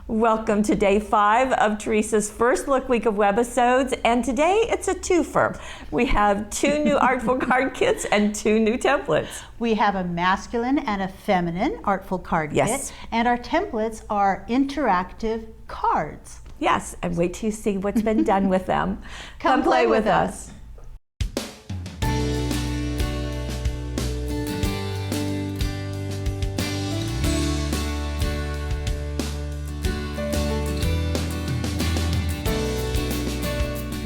Welcome to day 5 of Teresa's first look week of Webisodes, and today it's a twofer. We have 2 new Artful card kits and 2 new templates. We have a masculine and a feminine Artful card kit, and our templates are interactive cards. Yes, and wait till you see what's been done with them. Come play with us.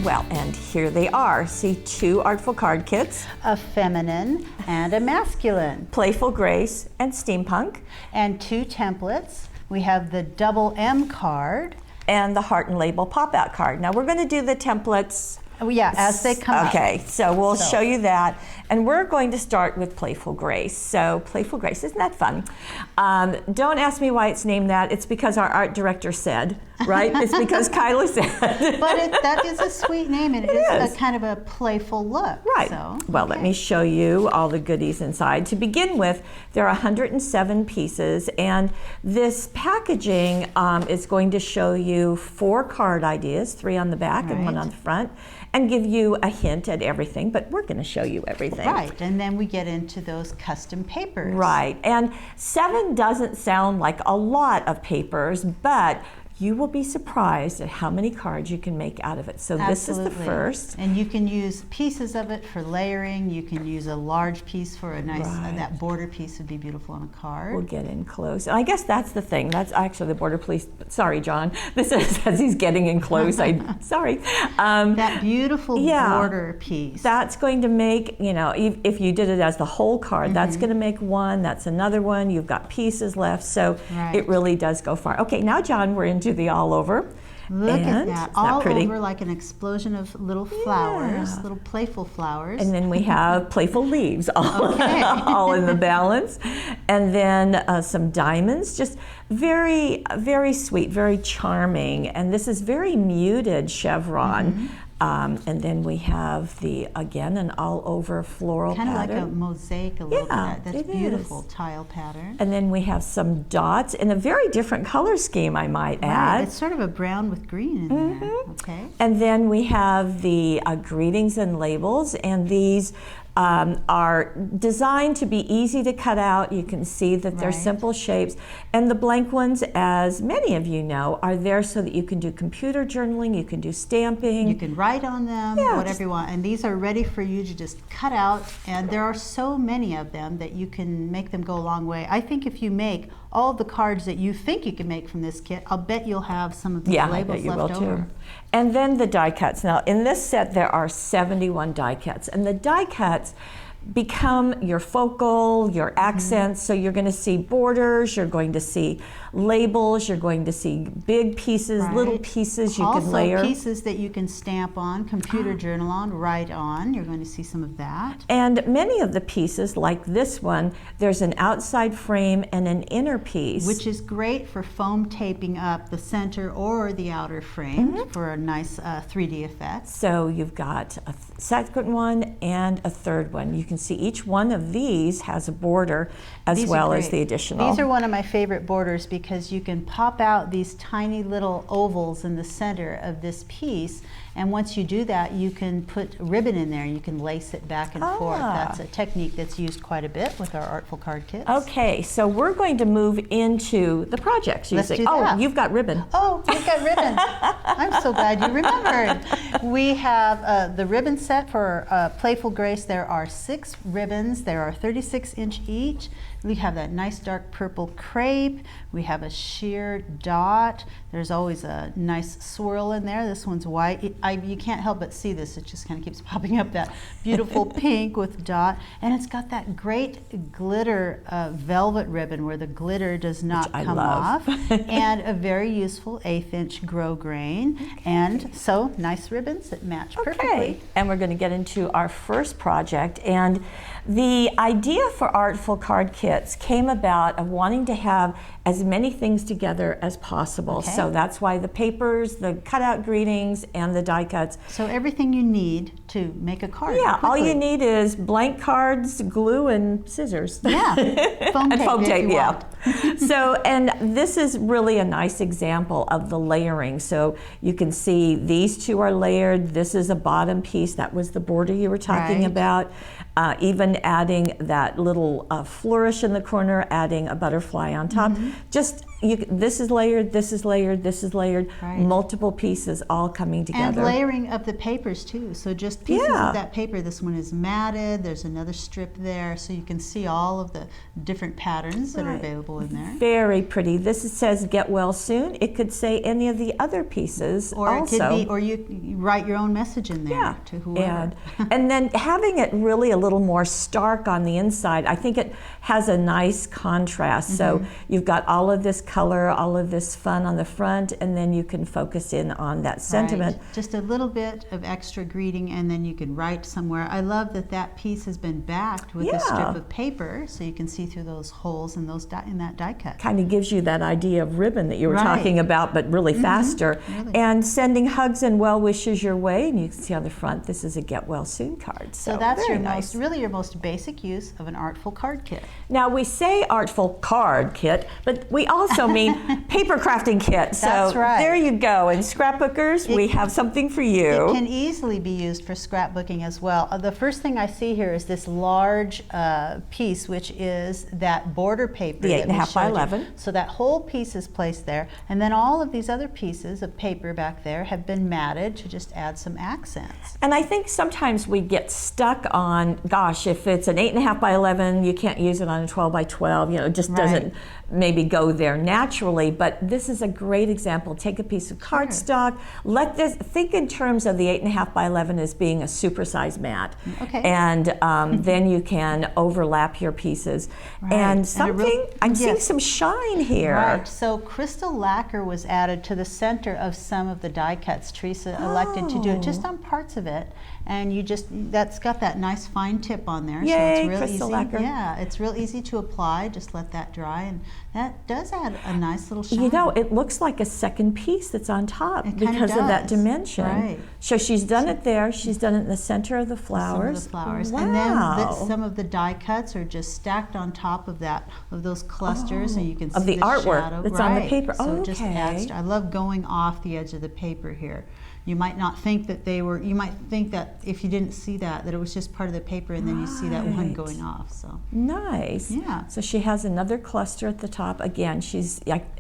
Well, and here they are. See, 2 Artful card kits. A feminine and a masculine. Playful Grace and Steampunk. And 2 templates. We have the double M card. And the heart and label pop-out card. Now we're going to do the templates. Oh, yeah, as they come Okay, up. so we'll show you that. And we're going to start with Playful Grace. So Playful Grace, isn't that fun? Don't ask me why it's named that. It's because our art director said, right? It's because Kyla said. But that is a sweet name, and it is a kind of a playful look. Right. So, well, let me show you all the goodies inside. To begin with, there are 107 pieces, and this packaging is going to show you 4 card ideas, 3 on the back and 1 on the front, and give you a hint at everything, but we're going to show you everything. Right, and then we get into those custom papers. Right, and 7 doesn't sound like a lot of papers, but you will be surprised at how many cards you can make out of it. So this is the first. And you can use pieces of it for layering. You can use a large piece for a nice, that border piece would be beautiful on a card. We'll get in close. And I guess that's the thing. That's actually the border piece. Sorry, John. This is as he's getting in close. Sorry. That beautiful border piece. That's going to make, you know, if you did it as the whole card, that's going to make 1. That's another one. You've got pieces left. So it really does go far. Okay, now, John, we're into the all over. Look at that. All pretty? Over like an explosion of little flowers, little playful flowers. And then we have playful leaves all in the balance. And then some diamonds, just very, very sweet, very charming. And this is very muted chevron. And then we have again, an all-over floral pattern. Kind of like a mosaic a little bit. That's beautiful tile pattern. And then we have some dots in a very different color scheme, I might add. It's sort of a brown with green in there. Okay. And then we have the greetings and labels, and these are designed to be easy to cut out. You can see that they're simple shapes. And the blank ones, as many of you know, are there so that you can do computer journaling, you can do stamping. You can write on them, whatever you want. And these are ready for you to just cut out. And there are so many of them that you can make them go a long way. I think if you make all the cards that you think you can make from this kit, I'll bet you'll have some of the labels left over. Too. And then the die cuts. Now, in this set, there are 71 die cuts. And the die cuts become your focal, your accents. So you're going to see borders, you're going to see labels, you're going to see big pieces, little pieces you can layer. Also pieces that you can stamp on, computer journal on, write on. You're going to see some of that. And many of the pieces, like this one, there's an outside frame and an inner piece. Which is great for foam taping up the center or the outer frame for a nice 3D effect. So you've got a second one and a third one. You can see each one of these has a border as well as the additional. These are one of my favorite borders because you can pop out these tiny little ovals in the center of this piece, and once you do that, you can put ribbon in there. You can lace it back and forth. That's a technique that's used quite a bit with our Artful card kits. Okay, so we're going to move into the projects. Let's do that. Oh, you've got ribbon. Oh, you've got ribbon. I'm so glad you remembered. We have the ribbon set for Playful Grace. There are 6 ribbons. There are 36" each. We have that nice dark purple crepe. We have a sheer dot. There's always a nice swirl in there. This one's white. You can't help but see this. It just kind of keeps popping up, that beautiful pink with dot. And it's got that great glitter velvet ribbon where the glitter does not come off. And a very useful 1/8" grosgrain. And so nice ribbons that match perfectly. And we're going to get into our first project. And the idea for Artful card kit kits came about of wanting to have as many things together as possible. Okay. So that's why the papers, the cutout greetings, and the die cuts. So everything you need to make a card. Yeah, all quickly. you need is blank cards, glue, and scissors. Yeah, foam and tape, foam if tape, you yeah. want. So, and this is really a nice example of the layering. So you can see these two are layered. This is a bottom piece. That was the border you were talking Right. about. Even adding that little flourish in the corner, adding a butterfly on top. Just, this is layered, this is layered, this is layered. Right. Multiple pieces all coming together. And layering of the papers too. So just pieces Yeah. of that paper. This one is matted. There's another strip there, so you can see all of the different patterns that are Right. available in there. Very pretty. This says "Get Well Soon." It could say any of the other pieces Or also. it could be, or you write your own message in there Yeah, to whoever. and then having it really a little more stark on the inside, I think it has a nice contrast. So you've got all of this color, all of this fun on the front, and then you can focus in on that sentiment. Right. Just a little bit of extra greeting, and then you can write somewhere. I love that that piece has been backed with a Yeah. strip of paper, so you can see through those holes in those in that die cut. Kind of gives you that idea of ribbon that you were Right. talking about, but really faster. Really. And sending hugs and well wishes your way. And you can see on the front, this is a "Get Well Soon" card. So that's very your nice. really your most basic use of an artful card kit. Now we say artful card kit, but we also mean paper crafting kit. So That's right. there you go. And scrapbookers, we have something for you. It can easily be used for scrapbooking as well. The first thing I see here is this large piece, which is that border paper. The that 8.5 by we showed you. 11. So that whole piece is placed there, and then all of these other pieces of paper back there have been matted to just add some accents. And I think sometimes we get stuck on, gosh, if it's an 8.5 by 11, you can't use it on a 12 by 12. You know, it just Right. doesn't maybe go there naturally. But this is a great example. Take a piece of cardstock. Let this think in terms of the 8.5 by 11 as being a supersized mat. Okay. And then you can overlap your pieces. Right. And And something, I'm seeing yes. some shine here. Right, so crystal lacquer was added to the center of some of the die cuts. Teresa elected to do it just on parts of it, and that's got that nice fine tip on there. Yay, so it's real crystal easy. lacquer. Yeah, it's real easy to apply. Just let that dry, and that does add a nice little shine. You know, it looks like a second piece that's on top It kinda because of that does. dimension. Right. So she's done it there. She's done it in the center of the flowers. Some of the flowers, Wow. and then some of the die cuts are just stacked on top of those clusters, and you can see Of the artwork shadow. that's on the Right. paper. So it just Okay. adds. I love going off the edge of the paper here. You might not think that they were. You might think that if you didn't see that it was just part of the paper, and then you see that one Right. going off. So Nice. Yeah. So she has another cluster at the top. Again,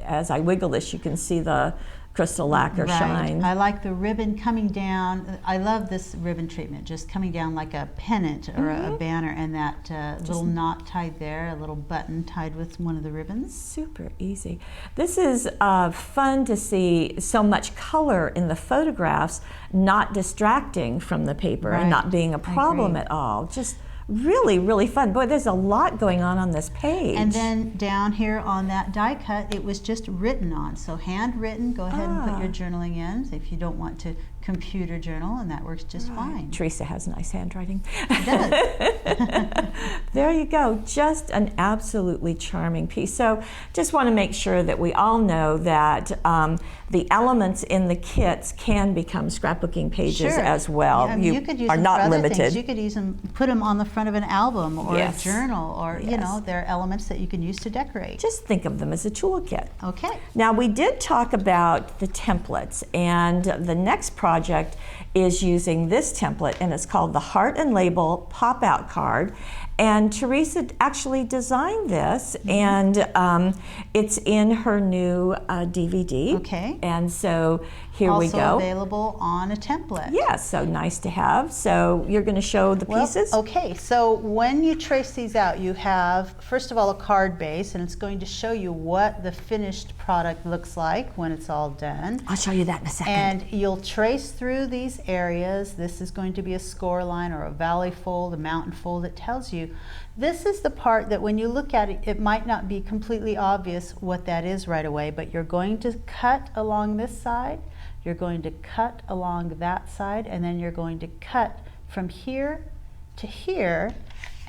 as I wiggle this, you can see the crystal lacquer shine. I like the ribbon coming down. I love this ribbon treatment, just coming down like a pennant or a banner, and that little knot tied there, a little button tied with one of the ribbons. Super easy. This is fun to see so much color in the photographs, not distracting from the paper and Right. not being a problem agree. at all. Just really, really fun. Boy, there's a lot going on this page. And then down here on that die cut, it was just written on. So handwritten, go ahead and put your journaling in if you don't want to computer journal, and that works just fine. Teresa has nice handwriting. It does. There you go, just an absolutely charming piece. So just want to make sure that we all know that the elements in the kits can become scrapbooking pages Sure. as well. Yeah, you could use are them not for other limited. things. You could use them, put them on the front of an album or Yes. a journal, or you Yes. know, they're elements that you can use to decorate. Just think of them as a toolkit. Okay. Now we did talk about the templates, and the next project is using this template, and it's called the Heart and Label Pop-Out Card. And Teresa actually designed this, and it's in her new DVD. Okay. And so here we Also go. available on a template. Yeah, so nice to have. So you're going to show the pieces? Okay, so when you trace these out, you have, first of all, a card base, and it's going to show you what the finished product looks like when it's all done. I'll show you that in a second. And you'll trace through these areas. This is going to be a score line or a valley fold, a mountain fold. It tells you. This is the part that when you look at it, it might not be completely obvious what that is right away, but you're going to cut along this side, you're going to cut along that side, and then you're going to cut from here to here,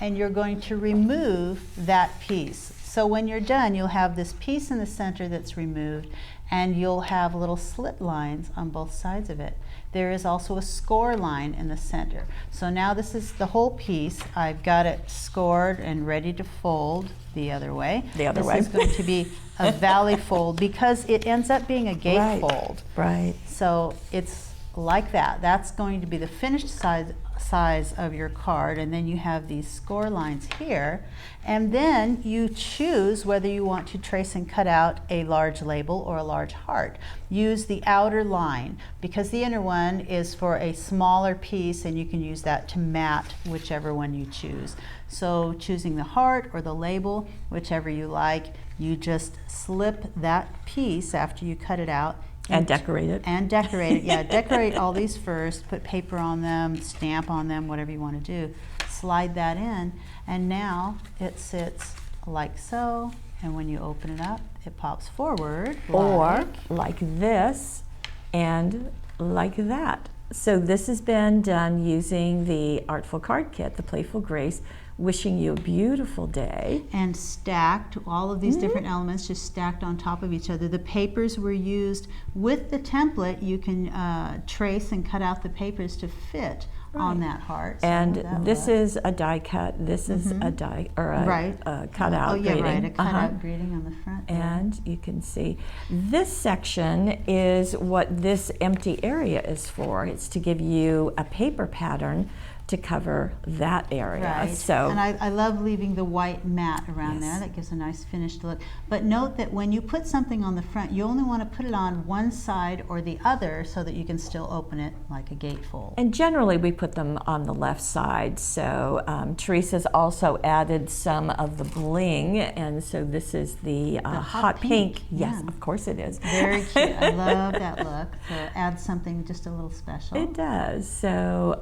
and you're going to remove that piece. So when you're done, you'll have this piece in the center that's removed, and you'll have little slit lines on both sides of it. There is also a score line in the center. So now this is the whole piece. I've got it scored and ready to fold the other way. The other way. This is going to be a valley fold because it ends up being a gate fold. Right. So it's like that. That's going to be the finished size of your card, and then you have these score lines here, and then you choose whether you want to trace and cut out a large label or a large heart. Use the outer line because the inner one is for a smaller piece, and you can use that to mat whichever one you choose. So choosing the heart or the label, whichever you like, you just slip that piece after you cut it out. And decorate it. And decorate it, yeah. Decorate all these first, put paper on them, stamp on them, whatever you want to do. Slide that in, and now it sits like so, and when you open it up, it pops forward. Or like this, and like that. So this has been done using the Artful Card Kit, the Playful Grace. Wishing you a beautiful day. And stacked, all of these different elements just stacked on top of each other. The papers were used with the template. You can trace and cut out the papers to fit on that heart. So and this is a die cut. This is a die or a cutout greeting. A cutout greeting on the front. And you can see this section is what this empty area is for. It's to give you a paper pattern to cover that area. Right. So, and I love leaving the white mat around there. That gives a nice finished look. But note that when you put something on the front, you only want to put it on one side or the other so that you can still open it like a gatefold. And generally we put them on the left side. So Teresa's also added some of the bling, and so this is the hot pink. Yes, of course it is. Very cute. I love that look. So it adds something just a little special. It does. So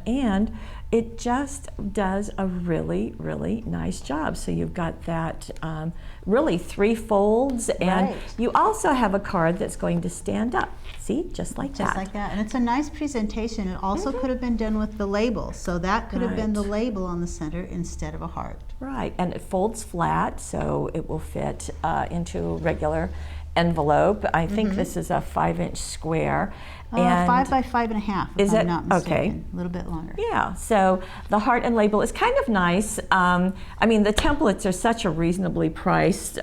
and it just does a really, really nice job. So you've got that really 3 folds, and you also have a card that's going to stand up. See, just like that. Just like that. And it's a nice presentation. It also could have been done with the label. So that could have been the label on the center instead of a heart. Right, and it folds flat, so it will fit into a regular envelope. I think this is a 5-inch square. And 5 by 5.5. Is I'm it? not mistaken. Okay. A little bit longer. Yeah. So the heart and label is kind of nice. I mean, the templates are such a reasonably priced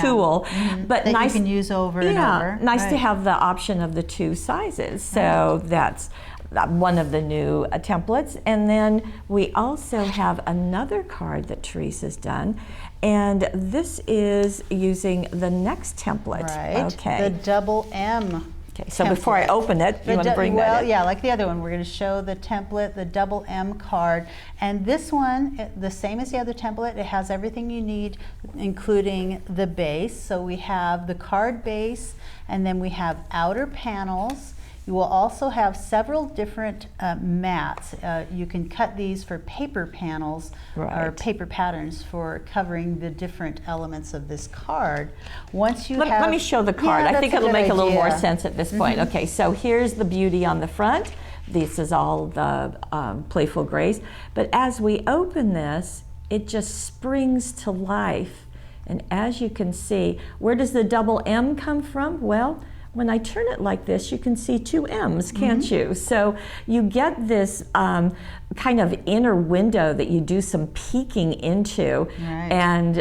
tool, but that nice you can use over and over. Nice to have the option of the 2 sizes. So that's one of the new templates. And then we also have another card that Teresa's done, and this is using the next template. Right. Okay. The double M. Okay, so before I open it, you want to bring that in? Well, yeah, like the other one, we're going to show the template, the double M card. And this one, the same as the other template, it has everything you need, including the base. So we have the card base, and then we have outer panels. You will also have several different mats. You can cut these for paper panels or paper patterns for covering the different elements of this card. Once you let me show the card. I think it'll make a little more sense at this point. Okay, so here's the beauty on the front. This is all the Playful Grace. But as we open this, it just springs to life. And as you can see, where does the double M come from? Well, when I turn it like this, you can see 2 M's, can't you? So you get this kind of inner window that you do some peeking into. And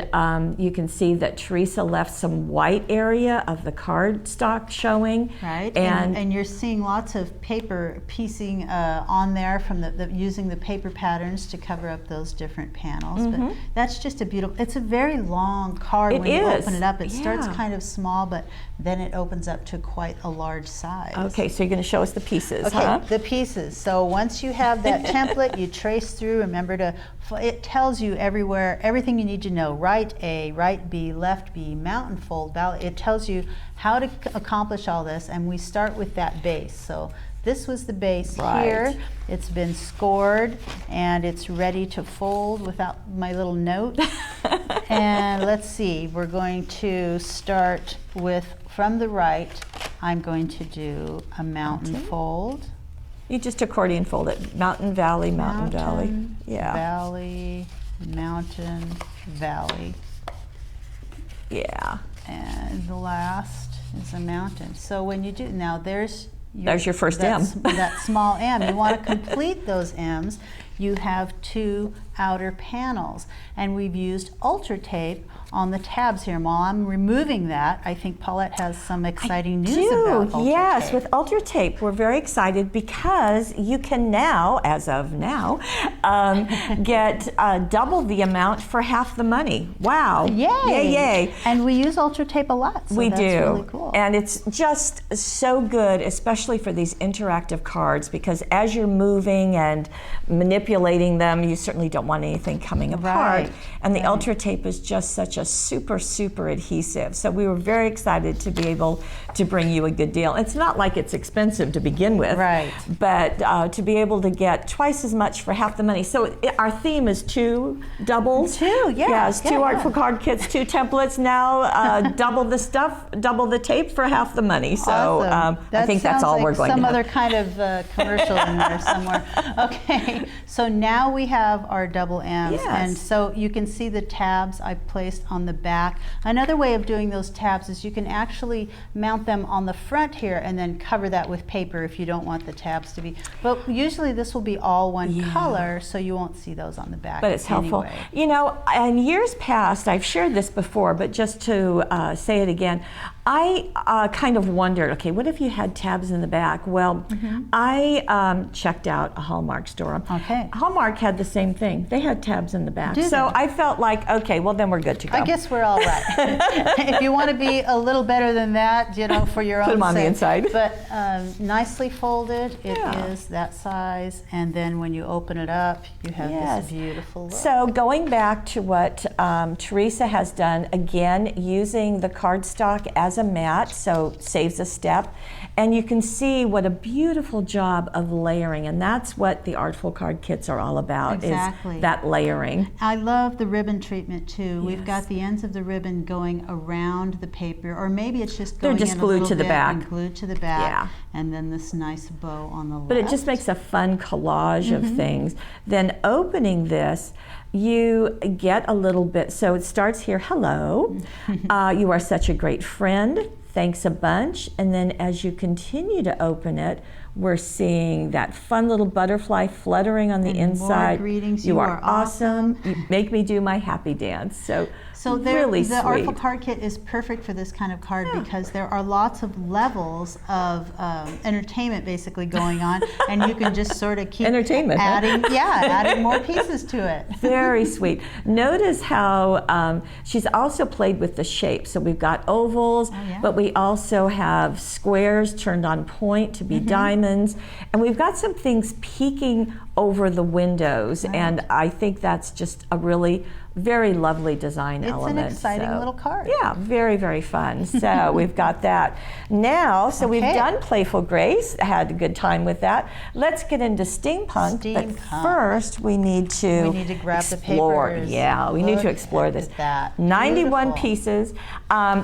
you can see that Teresa left some white area of the cardstock showing. Right, and you're seeing lots of paper piecing on there from using the paper patterns to cover up those different panels. But that's just a beautiful, it's a very long card when you open it up. It starts kind of small, but then it opens up to quite a large size. Okay, so you're going to show us the pieces, Okay, the pieces. So once you have that template, you trace through. Remember to, it tells you everywhere, everything you need to know. Right A, right B, left B, mountain fold, valley. It tells you how to accomplish all this, and we start with that base. So this was the base here. It's been scored, and it's ready to fold without my little note. And let's see, we're going to start with, from the right, I'm going to do a mountain fold. You just accordion fold it. Mountain, valley, mountain, valley. Yeah. Valley, mountain, valley. Yeah. And the last is a mountain. So when you do, now there's your first M. That small M. You want to complete those M's. You have 2 outer panels. And we've used Ultra Tape on the tabs here. While I'm removing that, I think Paulette has some exciting news about Ultra Yes, Tape. with Ultra Tape, we're very excited because you can now, as of now, get double the amount for half the money. Wow. Yay. Yay, yay. And we use Ultra Tape a lot, so that's really cool. And it's just so good, especially for these interactive cards, because as you're moving and manipulating them, you certainly don't want anything coming apart. Right. And the Ultra Tape is just such a super, super adhesive. So we were very excited to be able to bring you a good deal. It's not like it's expensive to begin with, right? But to be able to get twice as much for half the money. So our theme is 2 doubles. 2, yeah. Yes, 2 Artful card kits, 2 templates. Now double the stuff, double the tape for half the money. So awesome. I think that's all we're going to have. Some other kind of commercial in there somewhere. Okay, so now we have our double M's. Yes. And so you can see the tabs I placed on the back. Another way of doing those tabs is you can actually mount them on the front here and then cover that with paper if you don't want the tabs to be. But usually this will be all one color, so you won't see those on the back. But it's helpful. Anyway. You know, in years past, I've shared this before, but just to say it again, I kind of wondered, okay, what if you had tabs in the back? Well, I checked out a Hallmark store. Okay. Hallmark had the same thing. They had tabs in the back. Do so they? I felt like, okay, well then we're good to go. I guess we're all right. If you want to be a little better than that, you know, for your own Put them on sake. the inside. But nicely folded, it is that size. And then when you open it up, you have this beautiful look. So going back to what Teresa has done, again, using the cardstock as a mat, so saves a step. And you can see what a beautiful job of layering, and that's what the Artful card kits are all about, exactly. is that layering. I love the ribbon treatment too. We've got the ends of the ribbon going around the paper, or maybe it's just going They're just in glued a little to the bit back. and glued to the back, and then this nice bow on the left. But it just makes a fun collage of things. Then opening this, you get a little bit, so it starts here, hello, you are such a great friend, thanks a bunch, and then as you continue to open it, we're seeing that fun little butterfly fluttering on the inside. More greetings. You are awesome. You make me do my happy dance. So really the sweet. Artful card kit is perfect for this kind of card because there are lots of levels of entertainment basically going on, and you can just sort of keep adding more pieces to it. Very sweet. Notice how she's also played with the shapes. So we've got ovals, but we also have squares turned on point to be diamonds, and we've got some things peeking over the windows, and I think that's just a really very lovely design element. It's an exciting little card. Yeah, very, very fun. So we've got that. Now, so we've done Playful Grace, had a good time with that. Let's get into Steampunk. But first we need to grab explore. the papers. Yeah, we need to explore this. 91 pieces.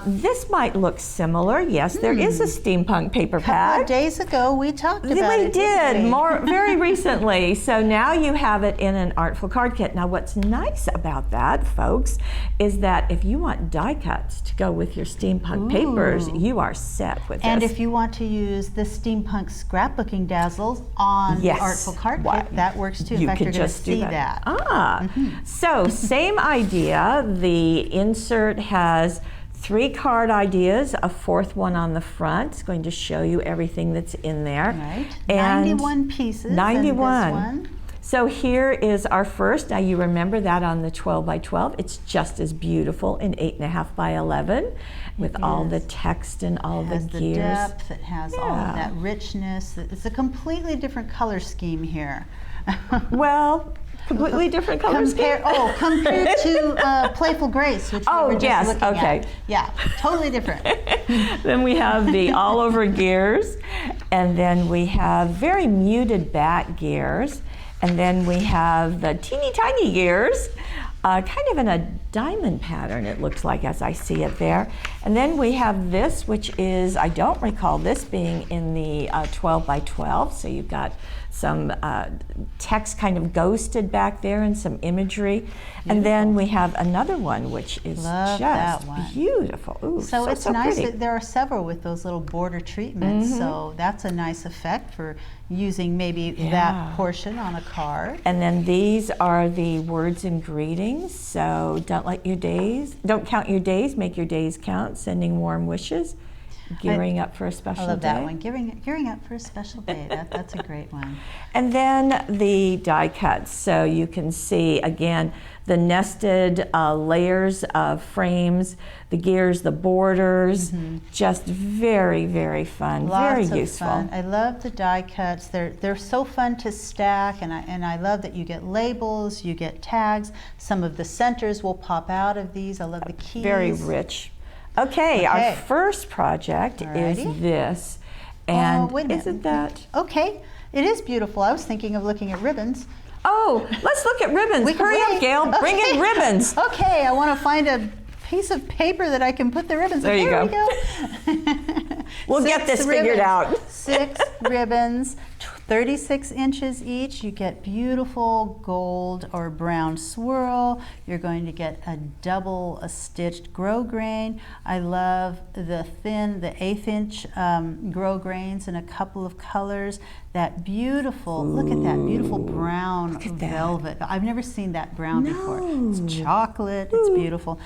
This might look similar. Yes, there is a Steampunk paper pad. A couple of days ago we talked about it. We did, very recently. So now you have it in an Artful card kit. Now what's nice about that, folks, is that if you want die cuts to go with your Steampunk papers, you are set with this. And if you want to use the Steampunk scrapbooking dazzles on the Artful card kit, that works too. In fact, you're going to see that. So same idea. The insert has 3 card ideas, a 4th one on the front. It's going to show you everything that's in there. Right. And 91 pieces. 91. In this one. So here is our first. Now you remember that on the 12 by 12. It's just as beautiful in 8.5 by 11 with all the text and all the gears. The depth, it has all of that richness. It's a completely different color scheme here. Well, completely different color scheme? Compared to Playful Grace, which we were just looking at. Yeah, totally different. Then we have the all over gears, and then we have very muted back gears. And then we have the teeny tiny gears, kind of in a diamond pattern, it looks like, as I see it there. And then we have this, which is, I don't recall this being in the 12 by 12, so you've got some text kind of ghosted back there and some imagery. Beautiful. And then we have another one, which is just beautiful. Ooh, so it's so nice pretty. that there are several with those little border treatments, so that's a nice effect for using maybe that portion on a card. And then these are the words and greetings. So don't count your days, make your days count, sending warm wishes. Gearing up for a special day. I love that one. Gearing up for a special day. That's a great one. And then the die cuts. So you can see, again, the nested layers of frames, the gears, the borders, just very, very fun, very useful. Fun. I love the die cuts. They're so fun to stack, and I love that you get labels, you get tags. Some of the centers will pop out of these. I love the keys. Very rich. Okay, our first project is this, and isn't that? Okay, it is beautiful. I was thinking of looking at ribbons. Oh, let's look at ribbons. Hurry up, Gail. Bring in ribbons. Okay, I want to find a piece of paper that I can put the ribbons in. There you go. We'll get this figured out. 6 ribbons, 36 inches each. You get beautiful gold or brown swirl. You're going to get a double stitched grosgrain. I love the 1/8 inch grosgrains in a couple of colors. That beautiful, look at that beautiful brown velvet. I've never seen that brown before. It's chocolate, it's beautiful.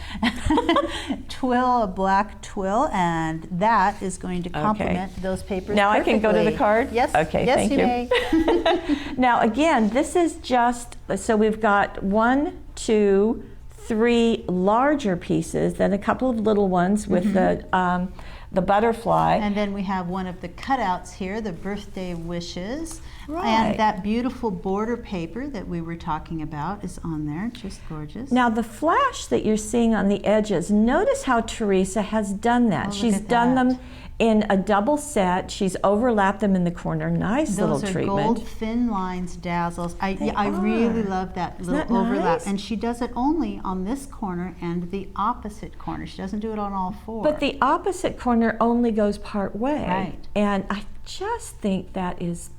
Twill, a black twill, and that is going to complement those papers Now perfectly. I can go to the card? Yes. Okay, yes, thank you may. Now again, this is just, so we've got 1, 2, 3 larger pieces, then a couple of little ones with the butterfly. And then we have one of the cutouts here, the birthday wishes. Right. And that beautiful border paper that we were talking about is on there, just gorgeous. Now the flash that you're seeing on the edges, notice how Teresa has done that. Oh, She's done them in a double set. She's overlapped them in the corner. Nice little treatment. Those are gold thin lines dazzles. I really love that little overlap. Nice? And she does it only on this corner and the opposite corner. She doesn't do it on all 4. But the opposite corner only goes part way. Right. And I just think that is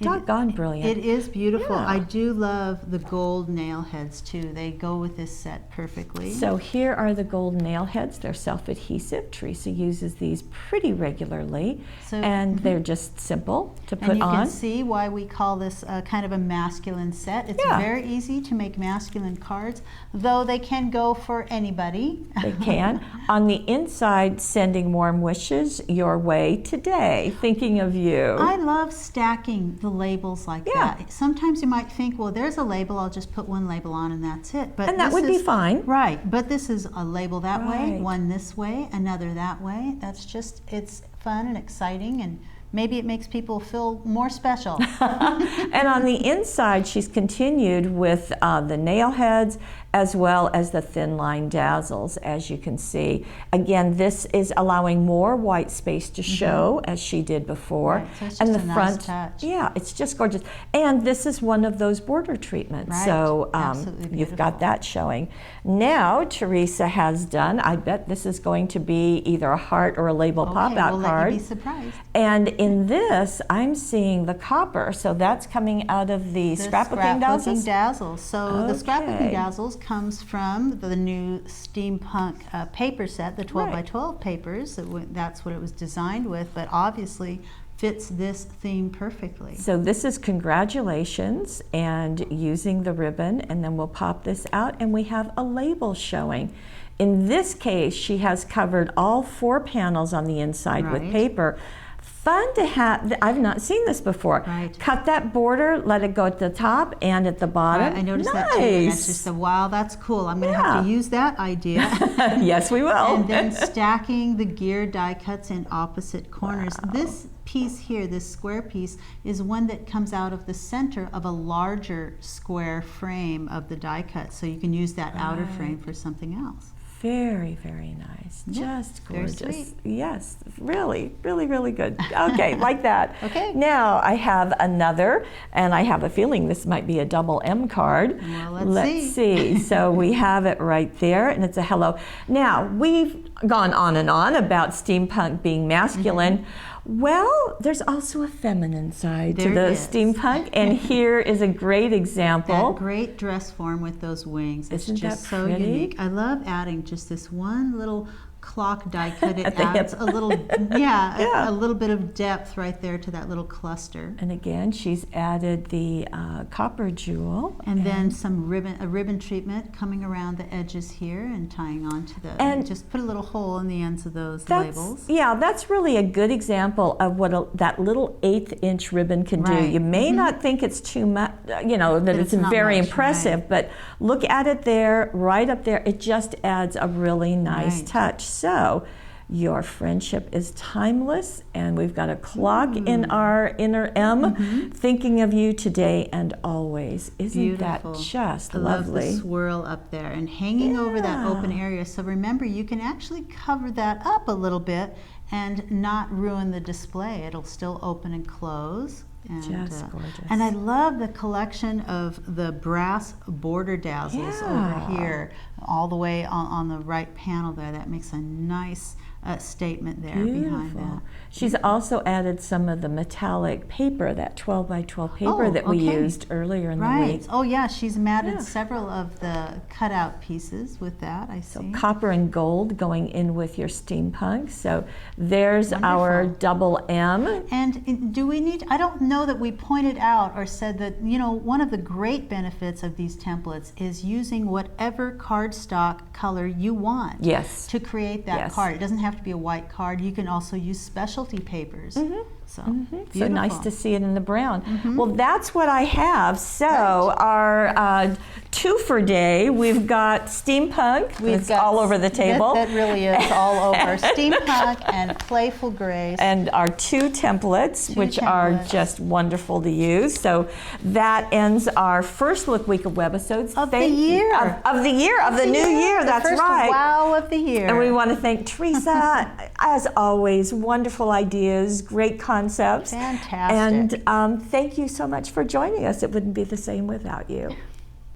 doggone brilliant. It is beautiful. Yeah. I do love the gold nail heads too. They go with this set perfectly. So here are the gold nail heads. They're self-adhesive. Teresa uses these pretty regularly, and they're just simple to put on. And you can see why we call this kind of a masculine set. It's very easy to make masculine cards, though they can go for anybody. They can. On the inside, sending warm wishes your way today, thinking of you. I love stacking the labels like that. Sometimes you might think, well, there's a label, I'll just put one label on and that's it. But and that would be fine. Right, but this is a label that way, one this way, another that way. That's just, it's fun and exciting, and maybe it makes people feel more special. And on the inside, she's continued with the nail heads as well as the thin line dazzles, as you can see. Again, this is allowing more white space to show, as she did before. Right, so it's just and the a front, nice touch. Yeah, it's just gorgeous. And this is one of those border treatments. Right. So Absolutely you've got that showing. Now, Teresa has done, I bet this is going to be either a heart or a label pop-out we'll card. Let you be surprised. And in this, I'm seeing the copper, so that's coming out of the scrapbooking dazzles? So the scrapbooking dazzles comes from the new Steampunk paper set, the 12 by 12 papers. That's what it was designed with, but obviously fits this theme perfectly. So this is congratulations and using the ribbon, and then we'll pop this out and we have a label showing. In this case, she has covered all 4 panels on the inside with paper. Fun to have. I've not seen this before. Right. Cut that border, let it go at the top and at the bottom. Right, I noticed that too. And that's just wow, that's cool. I'm going to have to use that idea. Yes, we will. And then stacking the gear die cuts in opposite corners. This piece here, this square piece, is one that comes out of the center of a larger square frame of the die cut. So you can use that outer frame for something else. Very, very nice. Just very gorgeous. sweet. Yes, really, really, really good. Okay, like that. Okay. Now I have another, and I have a feeling this might be a double M card. Well, let's see. So we have it right there, and it's a hello. Now, we've gone on and on about steampunk being masculine. Well, there's also a feminine side to There the is. steampunk, and here is a great example. That great dress form with those wings. It's Isn't just that so pretty? unique. I love adding just this one little clock die cut. It At the adds hip. a little, yeah, Yeah. a little bit of depth right there to that little cluster. And again, she's added the copper jewel. And then some ribbon treatment coming around the edges here and tying onto the, And just put a little hole in the ends of those That's, labels. yeah, that's really a good example of what that little 1/8" ribbon can do. Right. You may not think it's too much, you know, that it's it's not very much, impressive, right. but look at it there, right up there. It just adds a really nice Right. touch. So your friendship is timeless, and we've got a clock in our inner M thinking of you today and always. Isn't Beautiful. that just I love the lovely? swirl up there and hanging over that open area. So remember, you can actually cover that up a little bit and not ruin the display. It'll still open and close. And, Just gorgeous. And I love the collection of the brass border dazzles Yeah. over here, all the way on the right panel there. That makes a nice statement there behind that. She's also added some of the metallic paper, that 12 by 12 paper Oh, that we okay. used earlier in the Right. week. Oh yeah, she's matted Yeah. several of the cutout pieces with that, I see. Copper and gold going in with your steampunk. So there's our Wonderful. double M. And do we need, I don't know that we pointed out or said that, you know, one of the great benefits of these templates is using whatever cardstock color you want Yes. to create that Yes. card. It doesn't have to be a white card. You can also use specialty papers. So, So nice to see it in the brown. Mm-hmm. Well, that's what I have. So our two-for day, we've got steampunk. It's all over the table. That really is all over. Steampunk and Playful Grace. And our two templates, which are templates. just wonderful to use. So that ends our first look week of Webisodes. Of the year. Of the year, of the new year, The that's first right. wow of the year. And we want to thank Teresa, as always, wonderful ideas, great concepts. Fantastic. And thank you so much for joining us. It wouldn't be the same without you.